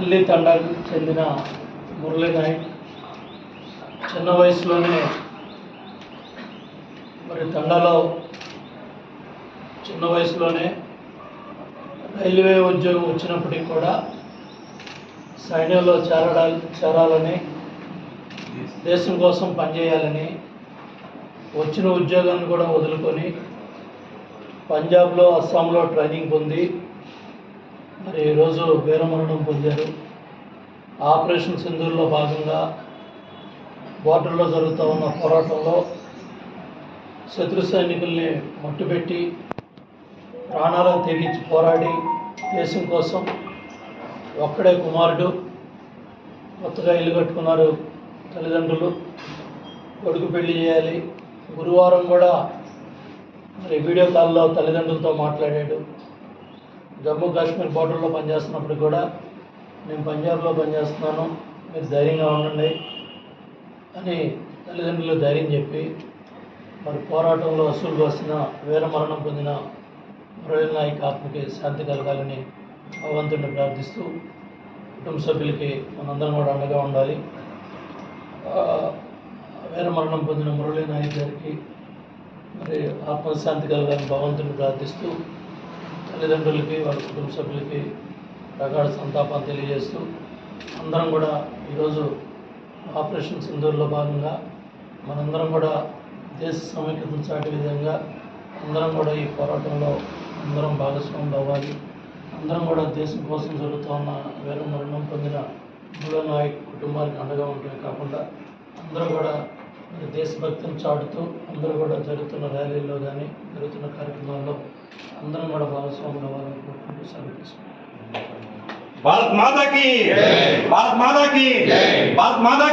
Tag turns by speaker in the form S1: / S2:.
S1: అల్లి తండాకు చెందిన మురళీ నాయక్ చిన్న వయసులోనే తండాలో చిన్న వయసులోనే రైల్వే ఉద్యోగం వచ్చినప్పటికీ కూడా సైన్యంలో చేరాలని, దేశం కోసం పనిచేయాలని వచ్చిన ఉద్యోగాన్ని కూడా వదులుకొని పంజాబ్లో, అస్సాంలో ట్రైనింగ్ పొంది ఈరోజు వీరమరణం పొందారు. ఆపరేషన్ సింధూర్లో భాగంగా బోర్డర్లో జరుగుతూ ఉన్న పోరాటంలో శత్రు సైనికుల్ని మట్టుపెట్టి ప్రాణాలను తెగించి పోరాడి దేశం కోసం ఒక్కడే కుమారుడు. కొత్తగా ఇల్లు కట్టుకున్నారు తల్లిదండ్రులు, కొడుకు పెళ్లి చేయాలి. గురువారం కూడా వీడియో కాల్లో తల్లిదండ్రులతో మాట్లాడాడు. జమ్మూ కాశ్మీర్ బోర్డర్లో పనిచేస్తున్నప్పుడు కూడా నేను పంజాబ్లో పనిచేస్తున్నాను, మీరు ధైర్యంగా ఉండండి అని తల్లిదండ్రులు ధైర్యం చెప్పి పోరాటంలో అసూలు వస్తున్న వీరమరణం పొందిన మురళీ నాయక్ ఆత్మకి శాంతి కలగాలని భగవంతుడిని ప్రార్థిస్తూ కుటుంబ సభ్యులకి మనందరం కూడా అండగా ఉండాలి. వీరమరణం పొందిన మురళీ నాయక్ గారికి ఆత్మశాంతి కలగాలని భగవంతుడిని ప్రార్థిస్తూ తల్లిదండ్రులకి వాళ్ళ కుటుంబ సభ్యులకి ప్రగాఢ సంతాపాన్ని తెలియజేస్తూ అందరం కూడా ఈరోజు ఆపరేషన్ సింధూర్లో భాగంగా మనందరం కూడా దేశ సమైక్యతను చాటే విధంగా అందరం కూడా ఈ పోరాటంలో అందరం భాగస్వాములు అవ్వాలి. అందరం కూడా దేశం కోసం జరుగుతున్న వీరమరణం పొందిన మురళీ నాయక్ కుటుంబానికి అండగా ఉండటమే కాకుండా అందరూ కూడా దేశభక్తిని చాటుతూ అందరూ కూడా జరుగుతున్న ర్యాలీల్లో కానీ జరుగుతున్న కార్యక్రమాల్లో అందరం కూడా భాగస్వాములు అవ్వాలని కోరుకుంటూ సెలవు.
S2: భారత్ మాతా కీ, భారత్ మాతా కీ, భారత్ మాతా